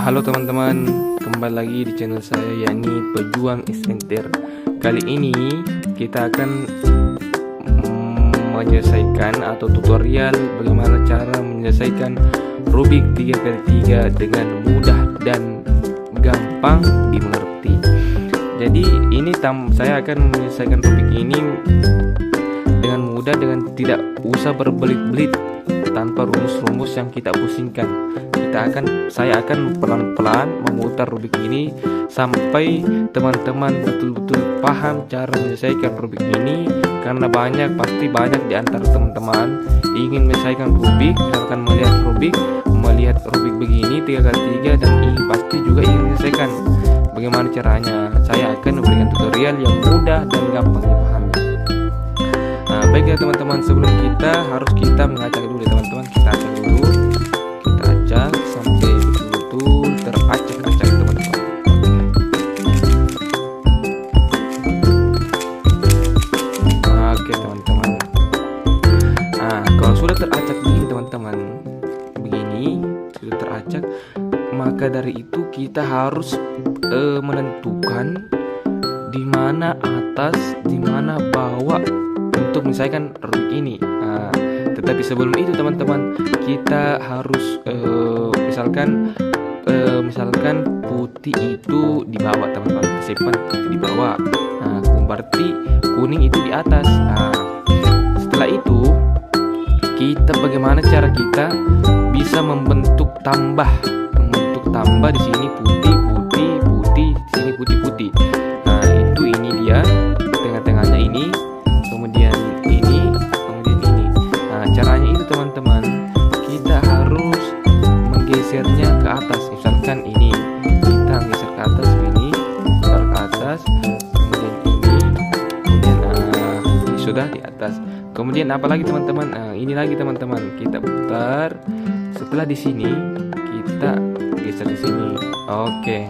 Halo teman-teman, kembali lagi di channel saya yakni Pejuang Isenter. Kali ini kita akan menyelesaikan atau tutorial bagaimana cara menyelesaikan Rubik 3x3 dengan mudah dan gampang dimengerti. Jadi ini saya akan menyelesaikan Rubik ini dengan mudah, dengan tidak usah berbelit-belit, tanpa rumus-rumus yang kita pusingkan. Saya akan pelan-pelan memutar Rubik ini sampai teman-teman betul-betul paham cara menyelesaikan Rubik ini. Karena pasti banyak di antara teman-teman ingin menyelesaikan Rubik, misalkan melihat Rubik begini 3x3 dan ingin pasti juga ingin menyelesaikan. Bagaimana caranya? Saya akan memberikan tutorial yang mudah dan gampang dipahami. Baiklah teman-teman, sebelum kita mengacak dulu teman-teman. Kita acak dulu, kita acak sampai betul-betul teracak-acak teman-teman. Oke teman-teman. Kalau sudah teracak begini teman-teman, sudah teracak, maka dari itu kita harus menentukan di mana atas, di mana bawah untuk menyelesaikan Rubik ini. Tetapi sebelum itu teman-teman, kita harus misalkan putih itu di bawah teman-teman, kita simpan putih di bawah. Berarti kuning itu di atas. Setelah itu bagaimana cara kita bisa membentuk tambah di sini putih, di sini putih. Itu ini dia tengah-tengahnya ini. Kemudian ini. Caranya itu teman-teman, kita harus menggesernya ke atas. Misalkan ini, kita geser ke atas ini, taruh ke atas. Kemudian ini sudah di atas. Kemudian apa lagi teman-teman? Ini lagi teman-teman, kita putar. Setelah di sini, kita geser di sini. Oke.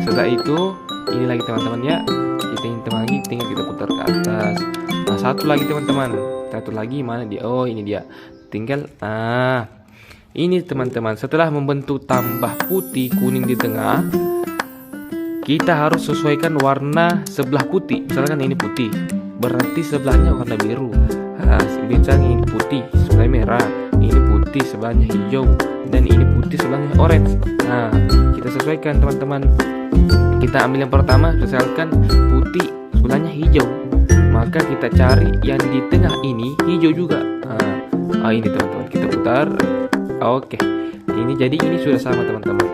Setelah itu, ini lagi teman-teman ya. Kita hitam lagi, tinggal kita putar ke atas. Satu lagi teman-teman. Satu lagi mana dia? Oh, ini dia. Tinggal ini teman-teman. Setelah membentuk tambah putih kuning di tengah, kita harus sesuaikan warna sebelah putih. Misalkan ini putih, berarti sebelahnya warna biru. Misalnya ini putih, sebelahnya merah. Ini putih, sebelahnya hijau. Dan ini putih, sebelahnya orange. Kita sesuaikan teman-teman. Kita ambil yang pertama, misalkan putih, sebelahnya hijau. Maka kita cari yang di tengah ini hijau juga. Ini teman-teman, kita putar. Oke. Jadi ini sudah sama teman-teman.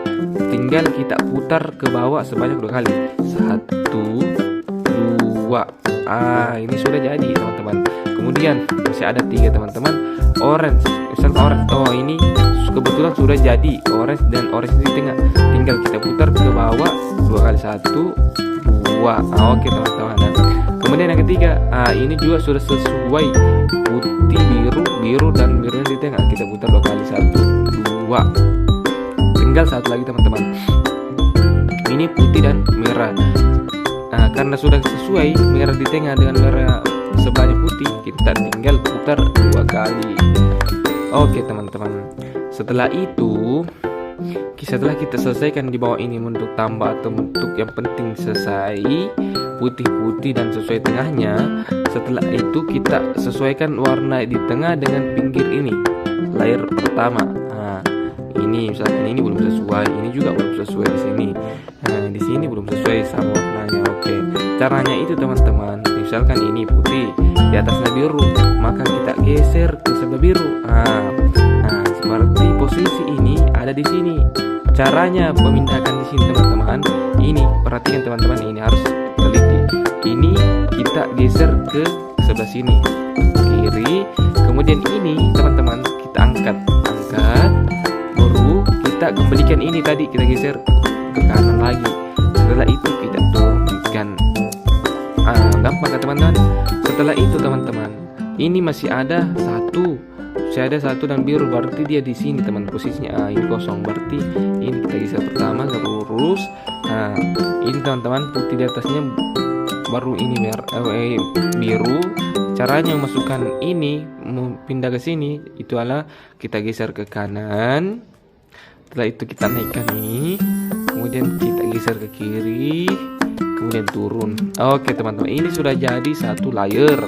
Tinggal kita putar ke bawah sebanyak 2 kali. 1, 2. Ini sudah jadi teman-teman. Kemudian masih ada 3 teman-teman. Orange, misalkan orange. Ini kebetulan sudah jadi orange dan orange di tengah. Tinggal kita putar ke bawah 2 kali. 1, 2. Oke teman-teman. Kemudian yang ketiga, ini juga sudah sesuai putih, biru dan birunya di tengah. Kita putar 2 kali. 1, 2. Tinggal satu lagi teman-teman. Ini putih dan merah. Karena sudah sesuai merah di tengah dengan merah sebelahnya putih, kita tinggal putar 2 kali. Oke teman-teman. Setelah kita selesaikan di bawah ini bentuk tambah atau bentuk yang penting selesai, putih-putih dan sesuai tengahnya. Setelah itu kita sesuaikan warna di tengah dengan pinggir ini, layer pertama. Ini misalkan ini belum sesuai, ini juga belum sesuai di sini. Di sini belum sesuai sama warnanya. Oke. Caranya itu teman-teman. Misalkan ini putih, di atasnya biru, maka kita geser ke sebelah biru. Seperti posisi ini ada di sini. Caranya memindahkan di sini teman-teman. Ini perhatikan teman-teman, ini harus teliti. Ini kita geser ke sebelah sini, kiri. Kemudian ini teman-teman kita angkat. Baru kita kembalikan ini tadi, kita geser ke kanan lagi. Setelah itu kita turunkan. Gampang kan teman-teman? Setelah itu teman-teman, ini masih ada satu dan biru, berarti dia di sini teman posisinya. Ini kosong, berarti ini kita geser pertama ke lurus. Ini teman-teman putih di atasnya, baru ini biru. Caranya memasukkan ini, pindah ke sini, itu adalah kita geser ke kanan. Setelah itu kita naikkan ini, kemudian kita geser ke kiri, kemudian turun. Oke teman-teman, ini sudah jadi satu layer.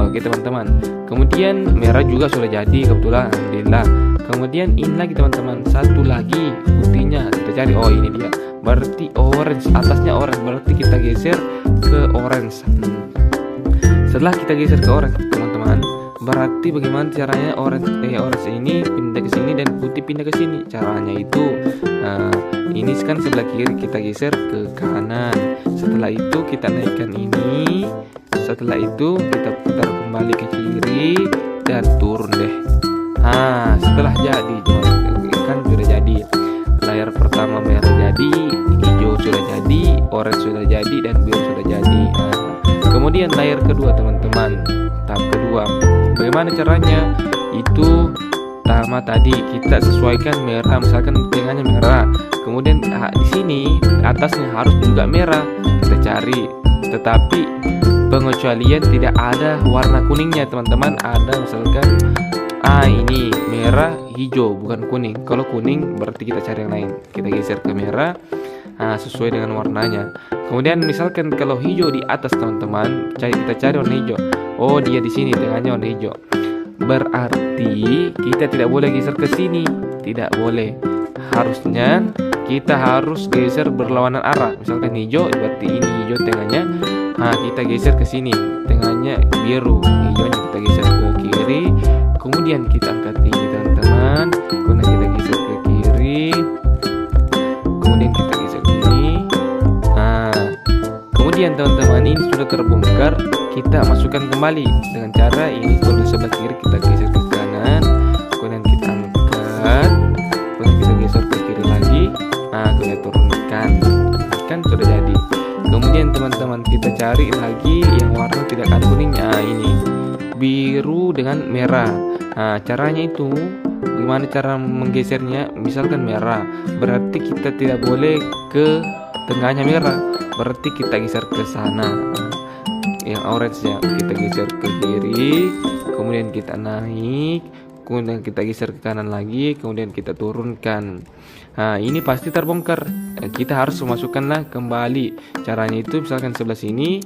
Oke teman-teman, kemudian merah juga sudah jadi kebetulan, alhamdulillah. Kemudian ini lagi teman-teman, satu lagi putihnya kita cari. Oh ini dia, berarti orange, atasnya orange, berarti kita geser ke orange. Setelah kita geser ke orange teman-teman, berarti bagaimana caranya orange ini pindah ke sini dan putih pindah ke sini. Caranya itu ini kan sebelah kiri, kita geser ke kanan. Setelah itu kita naikkan ini. Setelah itu kita putar kembali ke kiri dan turun deh. Setelah jadi kan sudah jadi. Layar pertama merah jadi, hijau sudah jadi, orange sudah jadi, dan biru sudah jadi. Kemudian layar kedua teman-teman, tahap kedua. Bagaimana caranya? Itu pertama tadi kita sesuaikan merah, misalkan tengahnya merah. Kemudian di sini atasnya harus juga merah. Kita cari, tetapi pengecualian tidak ada warna kuningnya teman-teman. Ada misalkan ini merah hijau bukan kuning. Kalau kuning berarti kita cari yang lain. Kita geser ke merah sesuai dengan warnanya. Kemudian misalkan kalau hijau di atas teman-teman, kita cari warna hijau. Oh dia di sini tengahnya warna hijau. Berarti kita tidak boleh geser ke sini, tidak boleh. Harusnya kita harus geser berlawanan arah. Misalkan hijau, berarti ini hijau tengahnya. Kita geser ke sini, tengahnya biru, hijaunya kita geser ke kiri. Kemudian kita angkat ini teman-teman. Kemudian kita geser ke kiri. Kemudian kita geser ke sini. Kemudian teman-teman ini sudah terbongkar. Kita masukkan kembali dengan cara ini. Kalau di sebelah kiri kita geser ke kanan, kemudian kita angkat, kemudian kita geser ke kiri lagi. Kemudian turunkan. Kan sudah jadi. Kemudian teman-teman kita cari lagi yang warna tidak ada kuningnya. Ini biru dengan merah. Caranya itu bagaimana cara menggesernya? Misalkan merah, berarti kita tidak boleh ke tengahnya merah, berarti kita geser ke sana. Yang orange ya kita geser ke kiri, kemudian kita naik, kemudian kita geser ke kanan lagi, kemudian kita turunkan. Ini pasti terbongkar. Kita harus memasukkanlah kembali. Caranya itu misalkan sebelah sini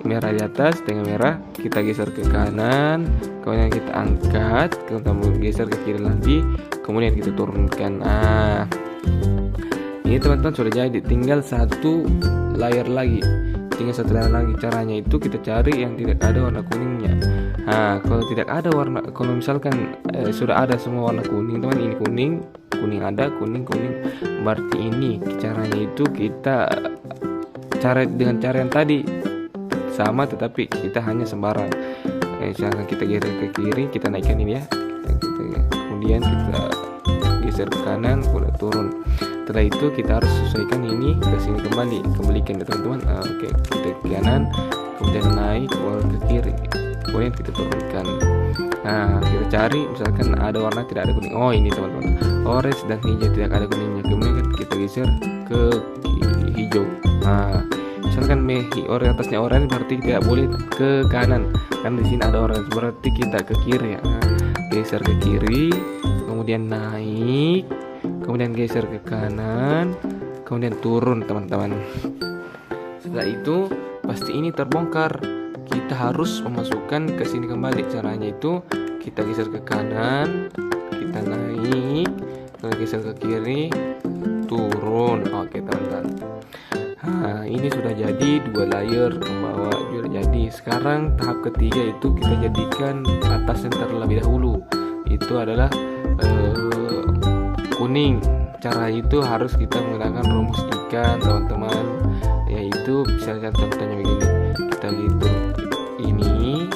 merah di atas, tengah merah, kita geser ke kanan, kemudian kita angkat, kemudian geser ke kiri lagi, kemudian kita turunkan. Ini teman-teman sudah jadi, tinggal satu layar lagi. Caranya itu kita cari yang tidak ada warna kuningnya. Kalau tidak ada warna, kalau misalkan sudah ada semua warna kuning teman, ini kuning ada, kuning, berarti ini caranya itu kita cara dengan cara yang tadi sama, tetapi kita hanya sembarang. Misalkan kita geser ke kiri, kita naikkan ini ya, kemudian kita geser ke kanan, kemudian turun. Setelah itu kita harus sesuaikan ini ke sini kembalikan ya teman-teman. Oke, kita ke kanan, kemudian naik ke kiri, kemudian kita turunkan. Kita cari misalkan ada warna tidak ada kuning. Oh ini teman-teman, orange dan hijau tidak ada kuningnya. Kemudian kita geser ke hijau. Misalkan atasnya orange, berarti tidak boleh ke kanan, kan di sini ada orange, berarti kita ke kiri ya. Geser ke kiri, kemudian naik, kemudian geser ke kanan, kemudian turun teman-teman. Setelah itu pasti ini terbongkar. Kita harus memasukkan ke sini kembali. Caranya itu kita geser ke kanan, kita naik, kemudian geser ke kiri, turun. Oke teman-teman. Ini sudah jadi dua layer ke bawah sudah jadi. Sekarang tahap ketiga itu kita jadikan atasnya terlebih dahulu. Itu adalah kuning. Cara itu harus kita menggunakan rumus ikan teman-teman, yaitu misalnya contohnya begini, kita hitung ini,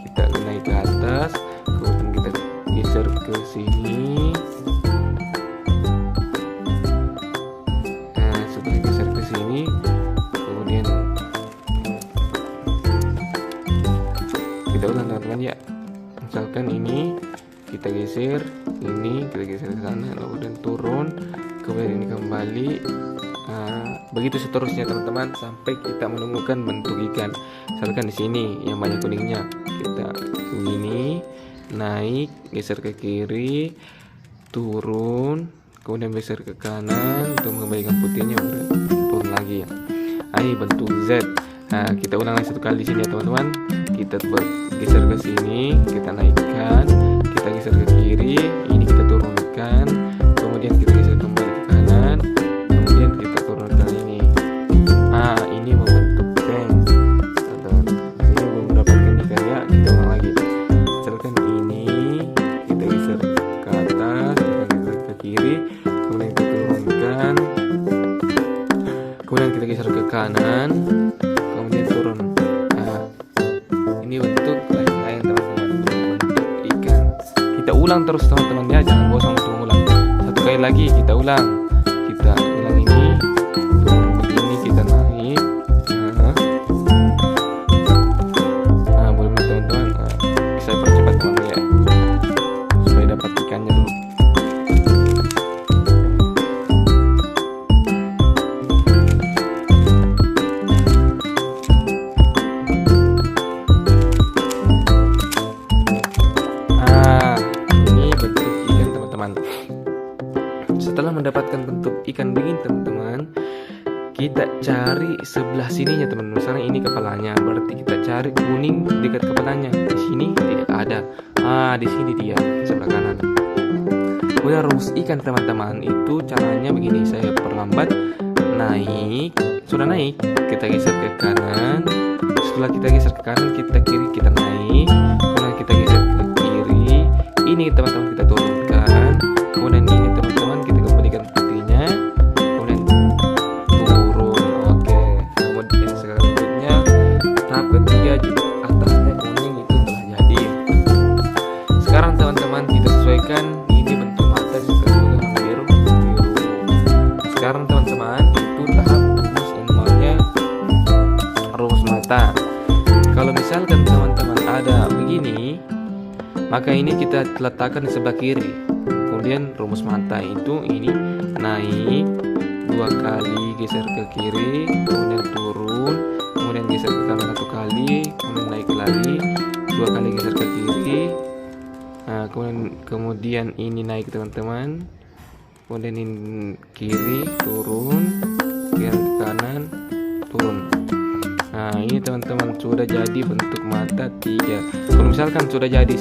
kita naik ke atas, kemudian kita geser ke sini. Setelah geser ke sini, kemudian kita ulang teman-teman ya. Misalkan ini kita geser, ini kita geser ke sana, kemudian turun, kemudian ini kembali. Begitu seterusnya teman-teman sampai kita menemukan bentuk ikan. Misalkan di sini yang banyak kuningnya, kita begini, naik, geser ke kiri, turun, kemudian geser ke kanan untuk mengembalikan putihnya, turun lagi ya. Ini bentuk Z. Nah, kita ulang lagi satu kali di sini ya teman-teman. Kita geser ke sini, kita naikkan, kita geser ke kiri, ini kita turunkan, kemudian kita geser kembali ke kanan, kemudian kita turunkan ini. Ini membentuk tank. Ini belum mendapatkan ikan ya, kita ulang lagi. Misalkan ini kita geser ke atas, kita geser ke kiri, kemudian kita turunkan, kemudian kita geser ke kanan, kemudian turun. Ini bentuk lain-lain teman-teman, bentuk ikan. Kita ulang terus teman-teman ya, jangan bosan untuk mengulang. Satu kali lagi kita ulang. Kita ulang ini, turun begini, kita naik. Boleh teman-teman. Saya percepat teman ya, supaya dapat ikannya dulu. Setelah mendapatkan bentuk ikan begini teman-teman, kita cari sebelah sininya teman-teman. Misalnya ini kepalanya, berarti kita cari kuning dekat kepalanya. Di sini tidak ada. Di sini dia sebelah kanan. Kemudian rumus ikan teman-teman itu caranya begini. Saya perlambat, naik, sudah naik, kita geser ke kanan. Setelah kita geser ke kanan, kita kiri, kita naik, kemudian kita geser ke kiri. Ini teman-teman kita turunkan. Kemudian ini teman-teman kita kembalikan putihnya, kemudian turun. Oke, kemudian selanjutnya tahap ketiga, atasnya kuning itu telah jadi. Sekarang teman-teman kita sesuaikan ini bentuk mata sesuai dengan biru. Sekarang teman-teman itu tahap rumus normalnya, rumus mata. Kalau misalkan teman-teman ada begini, maka ini kita letakkan di sebelah kiri. Kemudian rumus mata itu ini naik 2 kali, geser ke kiri, kemudian turun, kemudian geser ke kanan 1 kali, kemudian naik lagi 2 kali, geser ke kiri. Kemudian ini naik teman-teman, kemudian ini kiri, turun, geser ke kanan, turun. Ini teman-teman sudah jadi bentuk mata 3. Kalau misalkan sudah jadi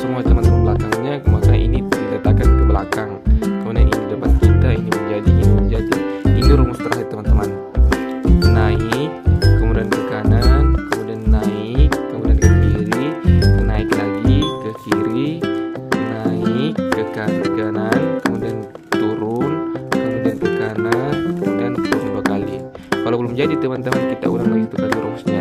semua teman-teman belakangnya, maka ini diletakkan ke belakang. Kemudian ini depan kita, ini menjadi. Ini rumus terakhir teman-teman. Naik, kemudian ke kanan, kemudian naik, kemudian ke kiri, naik lagi ke kiri, naik ke kanan, kemudian turun, kemudian ke kanan, kemudian turun 2 kali. Kalau belum jadi teman-teman, kita ulang lagi 1 kali rumusnya.